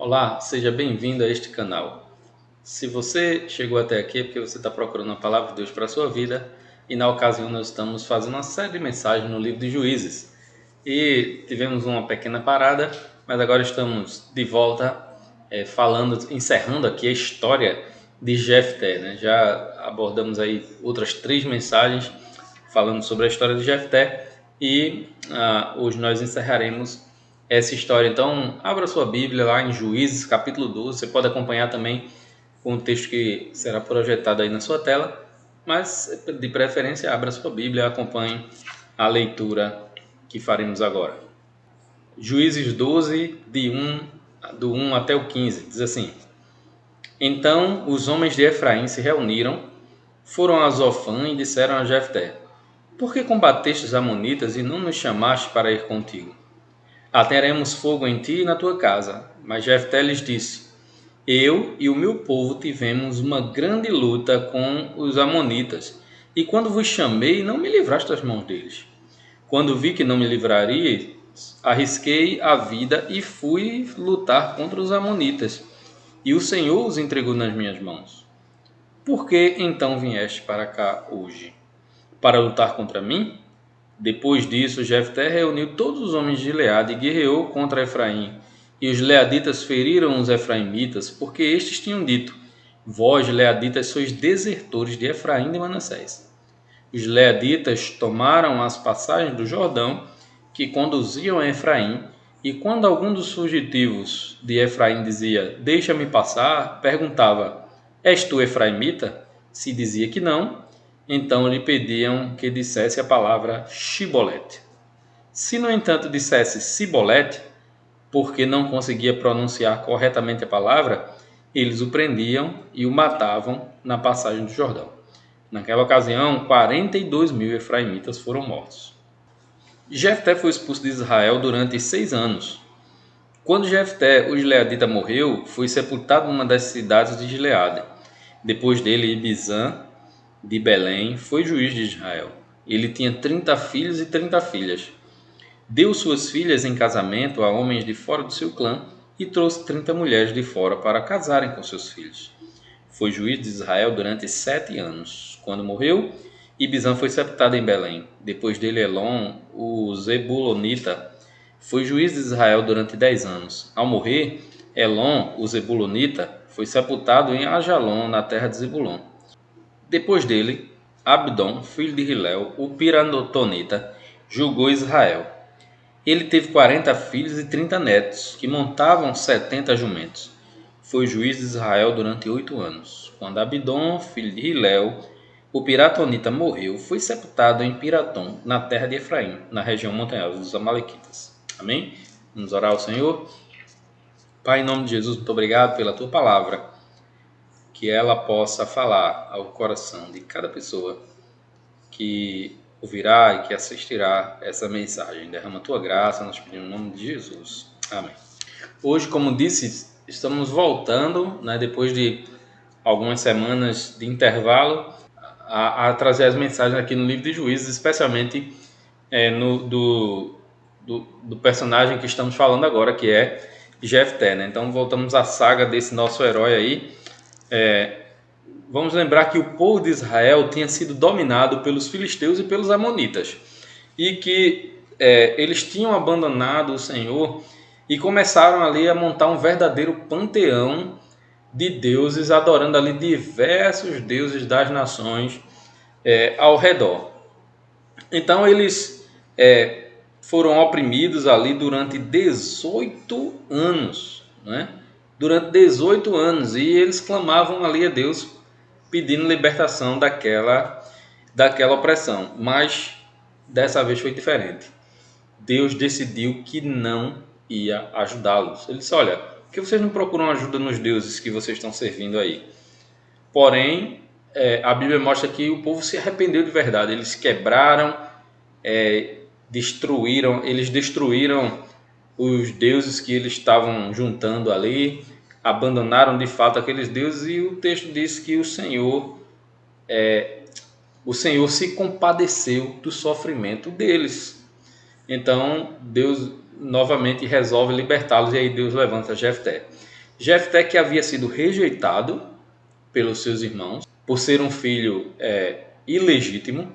Olá, seja bem-vindo a este canal. Se você chegou até aqui é porque você está procurando a palavra de Deus para a sua vida e na ocasião nós estamos fazendo uma série de mensagens no livro de Juízes e tivemos uma pequena parada, mas agora estamos de volta encerrando aqui a história de Jefté, né? Já abordamos aí outras 3 mensagens falando sobre a história de Jefté e hoje nós encerraremos essa história. Então, abra sua Bíblia lá em Juízes, capítulo 12. Você pode acompanhar também com o texto que será projetado aí na sua tela, mas de preferência, abra sua Bíblia e acompanhe a leitura que faremos agora. Juízes 12, do 1 até o 15, diz assim: Então os homens de Efraim se reuniram, foram a Zofã e disseram a Jefté: Por que combateste os amonitas e não nos chamaste para ir contigo? Ateremos fogo em ti e na tua casa. Mas Jefté lhes disse: Eu e o meu povo tivemos uma grande luta com os amonitas, e quando vos chamei, não me livraste das mãos deles. Quando vi que não me livraria, arrisquei a vida e fui lutar contra os amonitas, e o Senhor os entregou nas minhas mãos. Por que então vieste para cá hoje? Para lutar contra mim? Depois disso, Jefté reuniu todos os homens de Gileade e guerreou contra Efraim. E os leaditas feriram os efraimitas, porque estes tinham dito: Vós, leaditas, sois desertores de Efraim e de Manassés. Os leaditas tomaram as passagens do Jordão, que conduziam a Efraim, e quando algum dos fugitivos de Efraim dizia: Deixa-me passar, perguntava: És tu efraimita? Se dizia que não, então lhe pediam que dissesse a palavra Shibolete. Se, no entanto, dissesse Sibolete, porque não conseguia pronunciar corretamente a palavra, eles o prendiam e o matavam na passagem do Jordão. Naquela ocasião, 42.000 efraimitas foram mortos. Jefté foi expulso de Israel durante 6 anos. Quando Jefté, o gileadita, morreu, foi sepultado numa das cidades de Gileade. Depois dele, Ibizã, de Belém, foi juiz de Israel. Ele tinha 30 filhos e 30 filhas. Deu suas filhas em casamento a homens de fora do seu clã e trouxe 30 mulheres de fora para casarem com seus filhos. Foi juiz de Israel durante 7 anos. Quando morreu, Ibizã foi sepultado em Belém. Depois dele, Elon, o Zebulonita, foi juiz de Israel durante 10 anos. Ao morrer, Elon, o Zebulonita, foi sepultado em Ajalon, na terra de Zebulon. Depois dele, Abdon, filho de Hilel, o Piranotonita, julgou Israel. Ele teve 40 filhos e 30 netos, que montavam 70 jumentos. Foi juiz de Israel durante 8 anos. Quando Abdon, filho de Hilel, o Piratonita, morreu, foi sepultado em Piratom, na terra de Efraim, na região montanhosa dos Amalequitas. Amém? Vamos orar ao Senhor? Pai, em nome de Jesus, muito obrigado pela tua palavra, que ela possa falar ao coração de cada pessoa que ouvirá e que assistirá essa mensagem. Derrama a tua graça, nós pedimos em nome de Jesus. Amém. Hoje, como disse, estamos voltando, né, depois de algumas semanas de intervalo, a trazer as mensagens aqui no livro de Juízes, especialmente do personagem que estamos falando agora, que é Jefté, né? Então voltamos à saga desse nosso herói aí. Vamos lembrar que o povo de Israel tinha sido dominado pelos filisteus e pelos amonitas, e que eles tinham abandonado o Senhor e começaram ali a montar um verdadeiro panteão de deuses, adorando ali diversos deuses das nações ao redor. Então eles foram oprimidos ali durante 18 anos, né? Durante 18 anos, e eles clamavam ali a Deus pedindo libertação daquela opressão. Mas dessa vez foi diferente. Deus decidiu que não ia ajudá-los. Ele disse: olha, por que vocês não procuram ajuda nos deuses que vocês estão servindo aí? Porém, a Bíblia mostra que o povo se arrependeu de verdade. Eles quebraram, destruíram os deuses que eles estavam juntando ali, abandonaram de fato aqueles deuses, e o texto diz que o Senhor se compadeceu do sofrimento deles. Então Deus novamente resolve libertá-los, e aí Deus levanta Jefté. Jefté, que havia sido rejeitado pelos seus irmãos por ser um filho ilegítimo,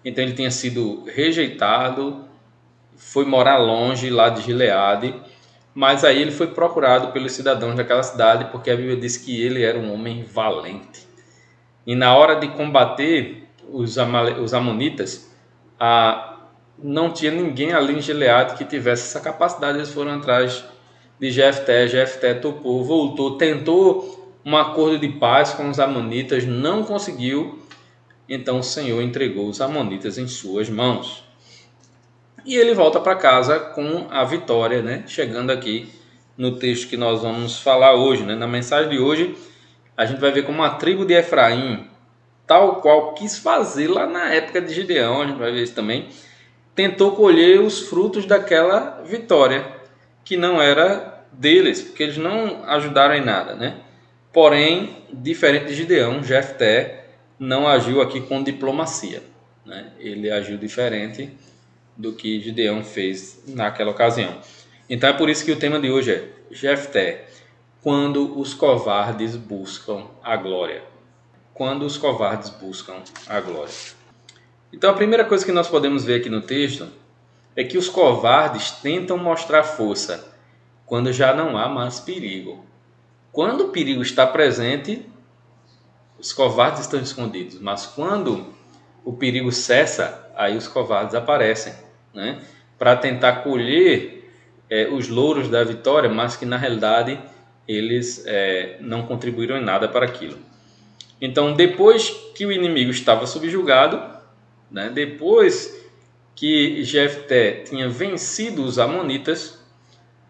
então ele tinha sido rejeitado, foi morar longe lá de Gileade, mas aí ele foi procurado pelos cidadãos daquela cidade, porque a Bíblia diz que ele era um homem valente. E na hora de combater os amonitas, não tinha ninguém ali em Gileade que tivesse essa capacidade. Eles foram atrás de Jefté. Jefté topou, voltou, tentou um acordo de paz com os amonitas, não conseguiu. Então o Senhor entregou os amonitas em suas mãos. E ele volta para casa com a vitória, né? Chegando aqui no texto que nós vamos falar hoje, né? Na mensagem de hoje, a gente vai ver como a tribo de Efraim, tal qual quis fazer lá na época de Gideão, a gente vai ver isso também, tentou colher os frutos daquela vitória, que não era deles, porque eles não ajudaram em nada, né? Porém, diferente de Gideão, Jefté não agiu aqui com diplomacia, né? Ele agiu diferente do que Gideão fez naquela ocasião. Então é por isso que o tema de hoje é Jefté, quando os covardes buscam a glória. Quando os covardes buscam a glória. Então a primeira coisa que nós podemos ver aqui no texto é que os covardes tentam mostrar força quando já não há mais perigo. Quando o perigo está presente, os covardes estão escondidos, mas quando o perigo cessa, aí os covardes aparecem, né? Para tentar colher os louros da vitória, mas que na realidade eles não contribuíram em nada para aquilo. Então, depois que o inimigo estava subjugado, né? Depois que Jefté tinha vencido os amonitas,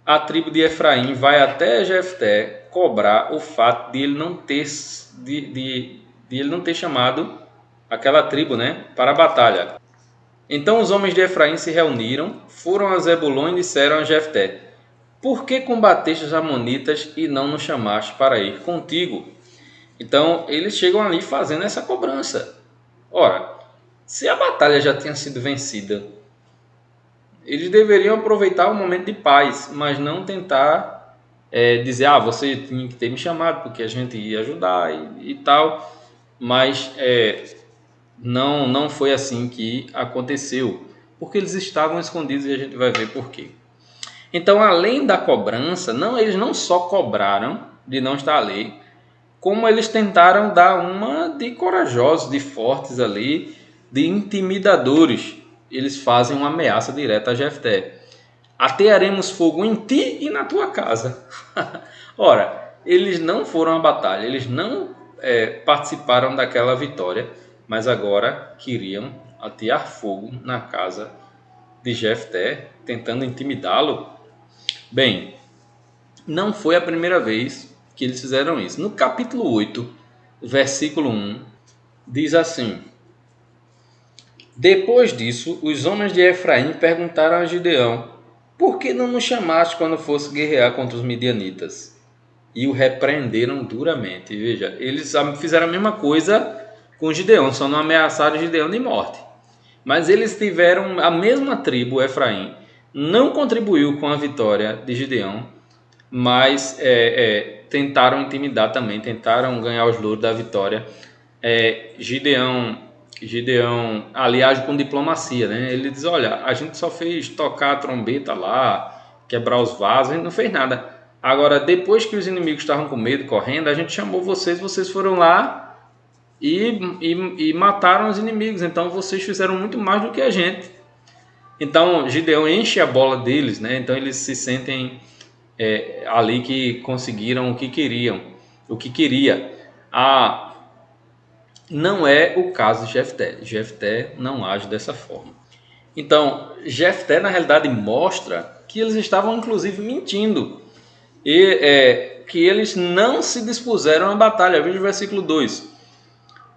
a tribo de Efraim vai até Jefté cobrar o fato de ele não ter, de ele não ter chamado aquela tribo, né, para a batalha. Então os homens de Efraim se reuniram, foram a Zebulon e disseram a Jefté: por que combateste os amonitas e não nos chamaste para ir contigo? Então eles chegam ali fazendo essa cobrança. Ora, se a batalha já tinha sido vencida, eles deveriam aproveitar o momento de paz, mas não tentar dizer, você tinha que ter me chamado porque a gente ia ajudar e tal. Mas não foi assim que aconteceu, porque eles estavam escondidos e a gente vai ver por quê. Então, além da cobrança, eles não só cobraram de não estar ali, como eles tentaram dar uma de corajosos, de fortes ali, de intimidadores. Eles fazem uma ameaça direta a Jefté: atearemos fogo em ti e na tua casa. Ora, eles não foram à batalha, eles não participaram daquela vitória, mas agora queriam atear fogo na casa de Jefté, tentando intimidá-lo. Bem, não foi a primeira vez que eles fizeram isso. No capítulo 8, versículo 1, diz assim: depois disso, os homens de Efraim perguntaram a Gideão: por que não nos chamaste quando fosse guerrear contra os midianitas? E o repreenderam duramente. Veja, eles fizeram a mesma coisa com Gideão, só não ameaçaram Gideão de morte. Mas eles tiveram a mesma tribo, Efraim, não contribuiu com a vitória de Gideão, mas tentaram intimidar também, tentaram ganhar os louros da vitória. Gideão ali age com diplomacia, né? Ele diz: olha, a gente só fez tocar a trombeta lá, quebrar os vasos, a gente não fez nada. Agora, depois que os inimigos estavam com medo, correndo, a gente chamou vocês foram lá e mataram os inimigos. Então vocês fizeram muito mais do que a gente. Então Gideão enche a bola deles, né? Então eles se sentem ali que conseguiram o que queriam, o que queria. Não é o caso de Jefté. Jefté não age dessa forma. Então Jefté na realidade mostra que eles estavam inclusive mentindo e que eles não se dispuseram à batalha. Veja o versículo 2.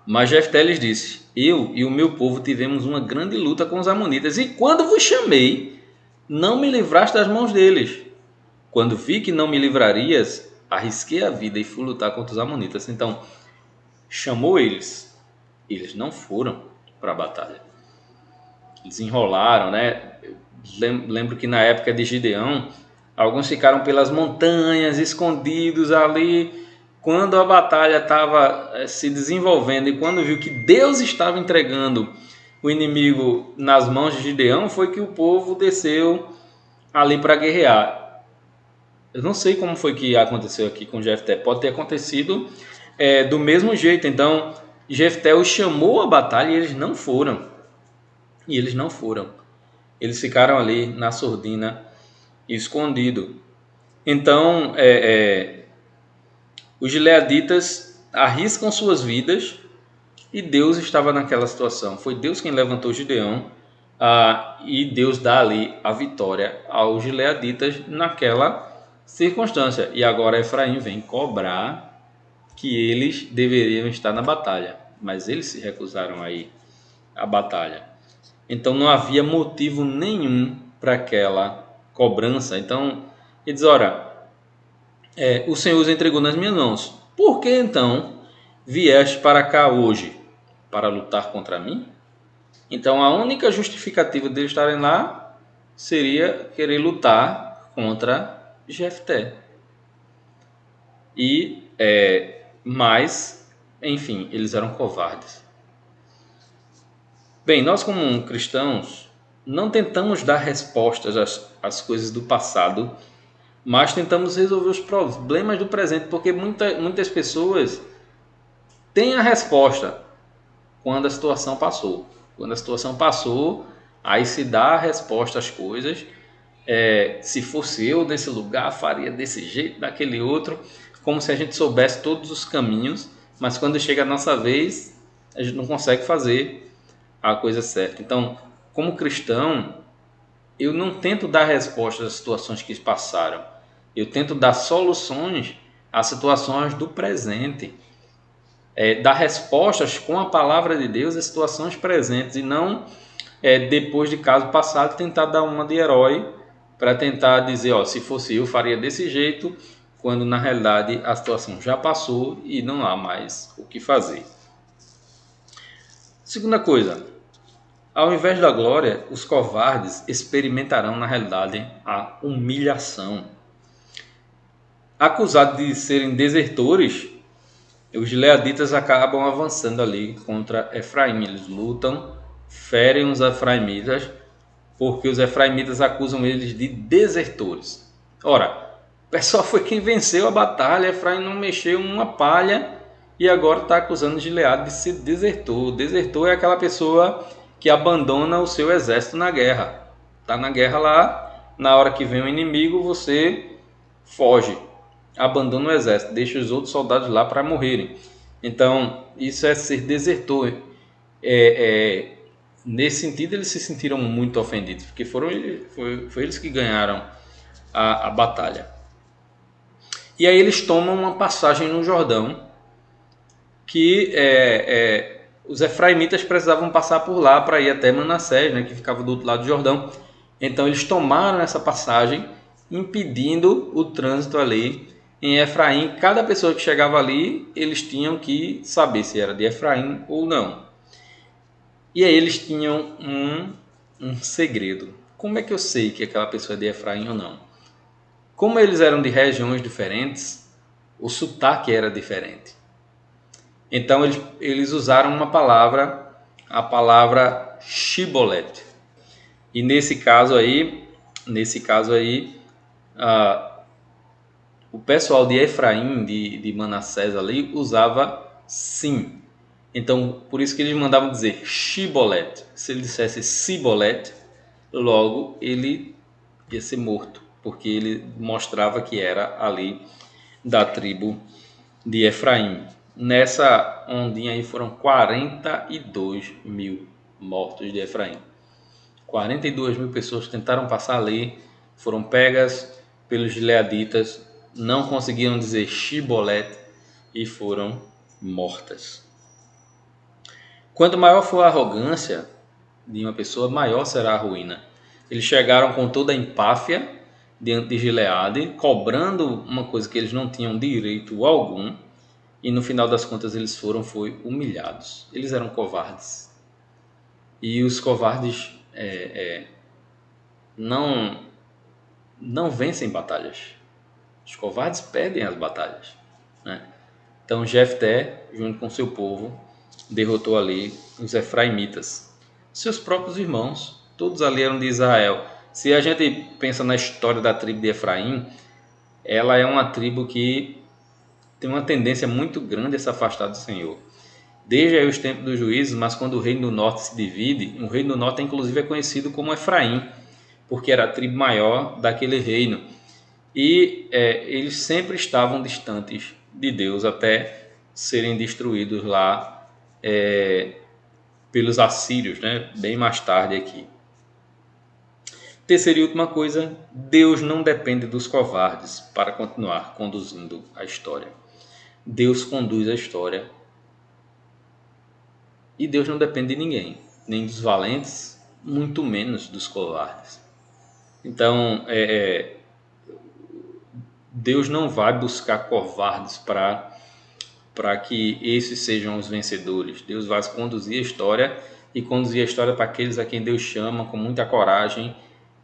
Mas Jefté lhes disse: eu e o meu povo tivemos uma grande luta com os amonitas, e quando vos chamei, não me livraste das mãos deles. Quando vi que não me livrarias, arrisquei a vida e fui lutar contra os amonitas. Então, chamou eles. Eles não foram para a batalha. Eles enrolaram, né? Lembro que na época de Gideão, alguns ficaram pelas montanhas, escondidos ali. Quando a batalha estava se desenvolvendo e quando viu que Deus estava entregando o inimigo nas mãos de Gideão, foi que o povo desceu ali para guerrear. Eu não sei como foi que aconteceu aqui com Jefté. Pode ter acontecido do mesmo jeito. Então, Jefté os chamou à batalha e eles não foram. E eles não foram. Eles ficaram ali na surdina, escondido. Então, os gileaditas arriscam suas vidas e Deus estava naquela situação. Foi Deus quem levantou Gideão e Deus dá ali a vitória aos gileaditas naquela circunstância. E agora Efraim vem cobrar que eles deveriam estar na batalha, mas eles se recusaram a ir à batalha. Então não havia motivo nenhum para aquela cobrança. Então ele diz: ora, o Senhor os entregou nas minhas mãos. Por que então vieste para cá hoje? Para lutar contra mim? Então a única justificativa de eles estarem lá seria querer lutar contra Jefté. Mas, enfim, eles eram covardes. Bem, nós como cristãos não tentamos dar respostas às coisas do passado, mas tentamos resolver os problemas do presente, porque muitas pessoas têm a resposta quando a situação passou. Quando a situação passou, aí se dá a resposta às coisas. Se fosse eu nesse lugar, faria desse jeito, daquele outro, como se a gente soubesse todos os caminhos, mas quando chega a nossa vez, a gente não consegue fazer a coisa certa. Então, como cristão, eu não tento dar respostas às situações que passaram. Eu tento dar soluções às situações do presente. Dar respostas com a palavra de Deus às situações presentes e não, depois de caso passado, tentar dar uma de herói para tentar dizer, se fosse eu, faria desse jeito, quando na realidade a situação já passou e não há mais o que fazer. Segunda coisa, ao invés da glória, os covardes experimentarão na realidade a humilhação. Acusados de serem desertores, os gileaditas acabam avançando ali contra Efraim. Eles lutam, ferem os efraimitas, porque os efraimitas acusam eles de desertores. Ora, o pessoal foi quem venceu a batalha, Efraim não mexeu uma palha e agora está acusando Gileade de ser desertor. Desertor é aquela pessoa que abandona o seu exército na guerra. Está na guerra lá, na hora que vem o inimigo, você foge, abandona o exército, deixa os outros soldados lá para morrerem. Então, isso é ser desertor. Nesse sentido, eles se sentiram muito ofendidos, porque foi eles que ganharam a batalha. E aí eles tomam uma passagem no Jordão, que os efraimitas precisavam passar por lá para ir até Manassés, né, que ficava do outro lado do Jordão. Então eles tomaram essa passagem, impedindo o trânsito ali em Efraim. Cada pessoa que chegava ali, eles tinham que saber se era de Efraim ou não. E aí eles tinham um segredo. Como é que eu sei que aquela pessoa é de Efraim ou não? Como eles eram de regiões diferentes, o sotaque era diferente. Então eles usaram uma palavra, a palavra Shibolet. E nesse caso aí, o pessoal de Efraim, de Manassés ali, usava sim. Então, por isso que eles mandavam dizer Shibolet. Se ele dissesse Sibolet, logo ele ia ser morto, porque ele mostrava que era ali da tribo de Efraim. Nessa ondinha aí foram 42 mil mortos de Efraim. 42 mil pessoas tentaram passar ali, foram pegas pelos gileaditas, não conseguiram dizer Shibolet e foram mortas. Quanto maior for a arrogância de uma pessoa, maior será a ruína. Eles chegaram com toda a empáfia diante de Gileade, cobrando uma coisa que eles não tinham direito algum, e no final das contas eles foram humilhados. Eles eram covardes. E os covardes não, não vencem batalhas. Os covardes perdem as batalhas, né? Então Jefté, junto com seu povo, derrotou ali os efraimitas, seus próprios irmãos, todos ali eram de Israel. Se a gente pensa na história da tribo de Efraim, ela é uma tribo que tem uma tendência muito grande a se afastar do Senhor. Desde aí os tempos dos juízes, mas quando o reino do norte se divide, o reino do norte inclusive é conhecido como Efraim, porque era a tribo maior daquele reino. E eles sempre estavam distantes de Deus até serem destruídos lá pelos assírios, né? Bem mais tarde aqui. Terceira e última coisa, Deus não depende dos covardes para continuar conduzindo a história. Deus conduz a história e Deus não depende de ninguém, nem dos valentes, muito menos dos covardes. Então, Deus não vai buscar covardes para que esses sejam os vencedores. Deus vai conduzir a história e conduzir a história para aqueles a quem Deus chama com muita coragem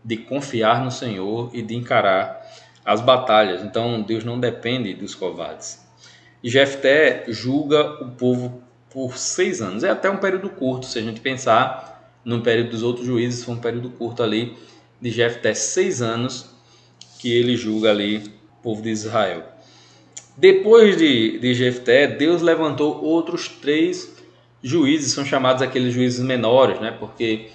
de confiar no Senhor e de encarar as batalhas. Então, Deus não depende dos covardes. E Jefté julga o povo por 6 anos. É até um período curto, se a gente pensar no período dos outros juízes, foi um período curto ali de Jefté, 6 anos que ele julga ali o povo de Israel. Depois de Jefté, Deus levantou outros 3 juízes, são chamados aqueles juízes menores, né? Porque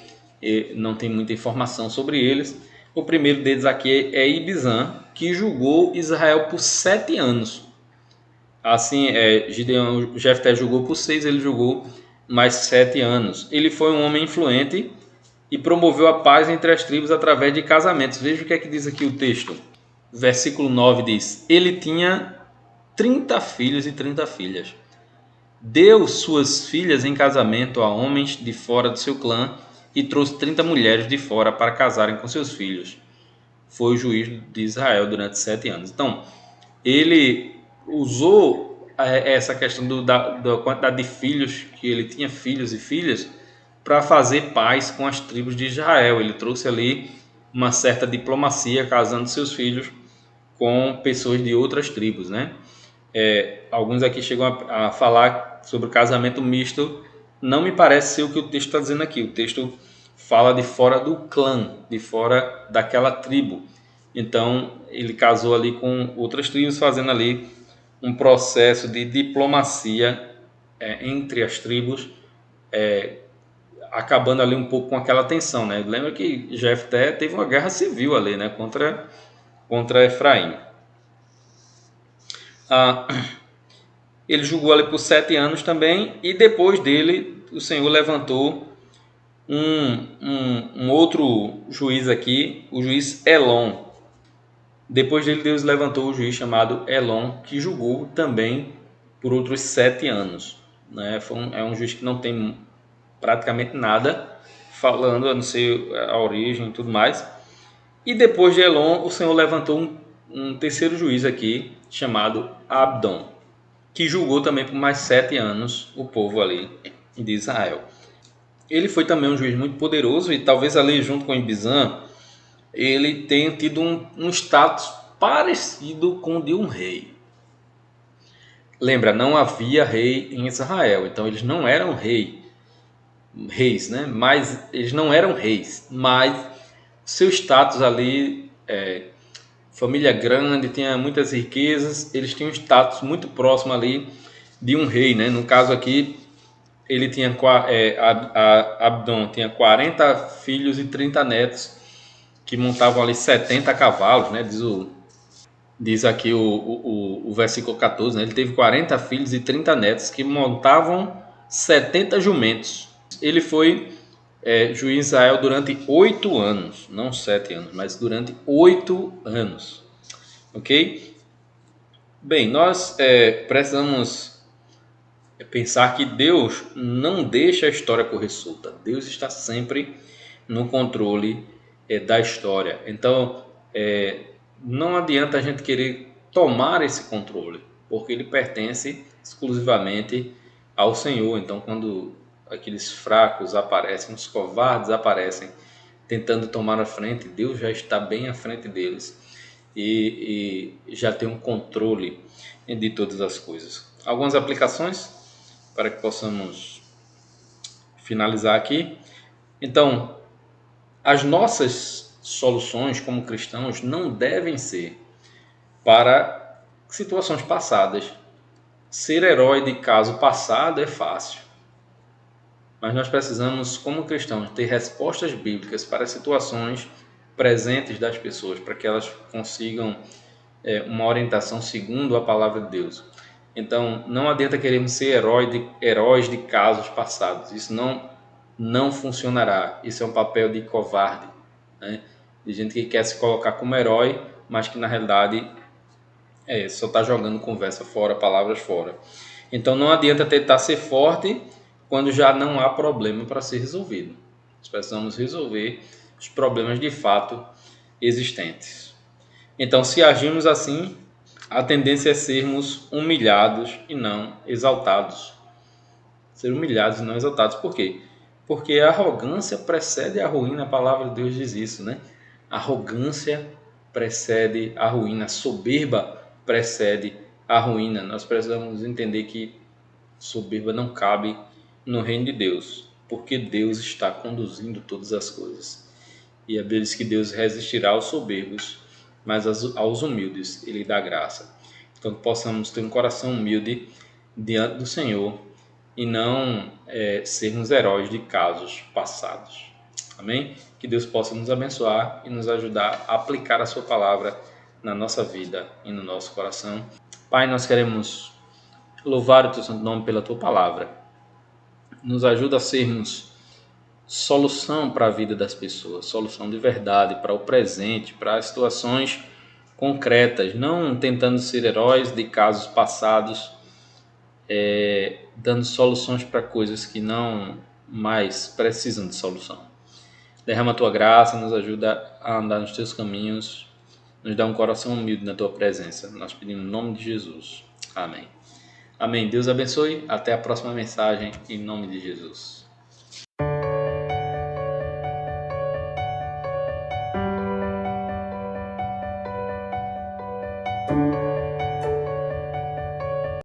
não tem muita informação sobre eles. O primeiro deles aqui é Ibizan, que julgou Israel por 7 anos. Assim, Jefté julgou por 6, ele julgou mais 7 anos. Ele foi um homem influente e promoveu a paz entre as tribos através de casamentos. Veja o que é que diz aqui o texto. Versículo 9 diz: ele tinha 30 filhos e 30 filhas. Deu suas filhas em casamento a homens de fora do seu clã e trouxe 30 mulheres de fora para casarem com seus filhos. Foi o juiz de Israel durante 7 anos. Então, ele usou essa questão da quantidade de filhos, que ele tinha filhos e filhas, para fazer paz com as tribos de Israel. Ele trouxe ali uma certa diplomacia, casando seus filhos com pessoas de outras tribos, né? Alguns aqui chegam a falar sobre o casamento misto. Não me parece ser o que o texto está dizendo aqui. O texto fala de fora do clã, de fora daquela tribo. Então, ele casou ali com outras tribos, fazendo ali um processo de diplomacia entre as tribos, acabando ali um pouco com aquela tensão, né? Lembra que Jefté teve uma guerra civil ali, né? Contra Efraim. Ele julgou ali por 7 anos também, e depois dele o Senhor levantou um outro juiz aqui, o juiz Elon. Depois dele, Deus levantou o juiz chamado Elon, que julgou também por outros 7 anos. Né? É um juiz que não tem praticamente nada falando, a não ser a origem e tudo mais. E depois de Elon, o Senhor levantou um terceiro juiz aqui, chamado Abdon, que julgou também por mais 7 anos o povo ali de Israel. Ele foi também um juiz muito poderoso e talvez ali junto com Ibizan, ele tenha tido um status parecido com o de um rei. Lembra, não havia rei em Israel, então eles não eram reis, né? Mas eles não eram reis, mas seu status ali, família grande, tinha muitas riquezas, eles tinham um status muito próximo ali de um rei, né? No caso aqui, ele tinha Abdon tinha 40 filhos e 30 netos que montavam ali 70 cavalos, né? Diz aqui o versículo 14, né? Ele teve 40 filhos e 30 netos que montavam 70 jumentos. Ele foi juiz em Israel durante 8 anos, não 7 anos, mas durante 8 anos. Ok? Bem, nós precisamos pensar que Deus não deixa a história correr solta. Deus está sempre no controle da história. Então, não adianta a gente querer tomar esse controle, porque ele pertence exclusivamente ao Senhor. Então, quando aqueles fracos aparecem, os covardes aparecem, tentando tomar a frente, Deus já está bem à frente deles e já tem um controle de todas as coisas. Algumas aplicações para que possamos finalizar aqui. Então, as nossas soluções como cristãos não devem ser para situações passadas. Ser herói de caso passado é fácil, mas nós precisamos, como cristãos, ter respostas bíblicas para situações presentes das pessoas, para que elas consigam uma orientação segundo a palavra de Deus. Então, não adianta querermos ser heróis de casos passados. Isso não funcionará. Isso é um papel de covarde, né? De gente que quer se colocar como herói, mas que na realidade só está jogando conversa fora, palavras fora. Então, não adianta tentar ser forte quando já não há problema para ser resolvido. Nós precisamos resolver os problemas de fato existentes. Então, se agirmos assim, a tendência é sermos humilhados e não exaltados. Ser humilhados e não exaltados. Por quê? Porque a arrogância precede a ruína. A palavra de Deus diz isso, né? A arrogância precede a ruína. A soberba precede a ruína. Nós precisamos entender que soberba não cabe no reino de Deus, porque Deus está conduzindo todas as coisas. E a Bíblia diz que Deus resistirá aos soberbos, mas aos humildes Ele dá graça. Então, que possamos ter um coração humilde diante do Senhor e não sermos heróis de casos passados. Amém? Que Deus possa nos abençoar e nos ajudar a aplicar a sua palavra na nossa vida e no nosso coração. Pai, nós queremos louvar o teu santo nome pela tua palavra. Nos ajuda a sermos solução para a vida das pessoas, solução de verdade para o presente, para as situações concretas, não tentando ser heróis de casos passados, dando soluções para coisas que não mais precisam de solução. Derrama a tua graça, nos ajuda a andar nos teus caminhos, nos dá um coração humilde na tua presença. Nós pedimos no nome de Jesus. Amém. Amém. Deus abençoe. Até a próxima mensagem, em nome de Jesus.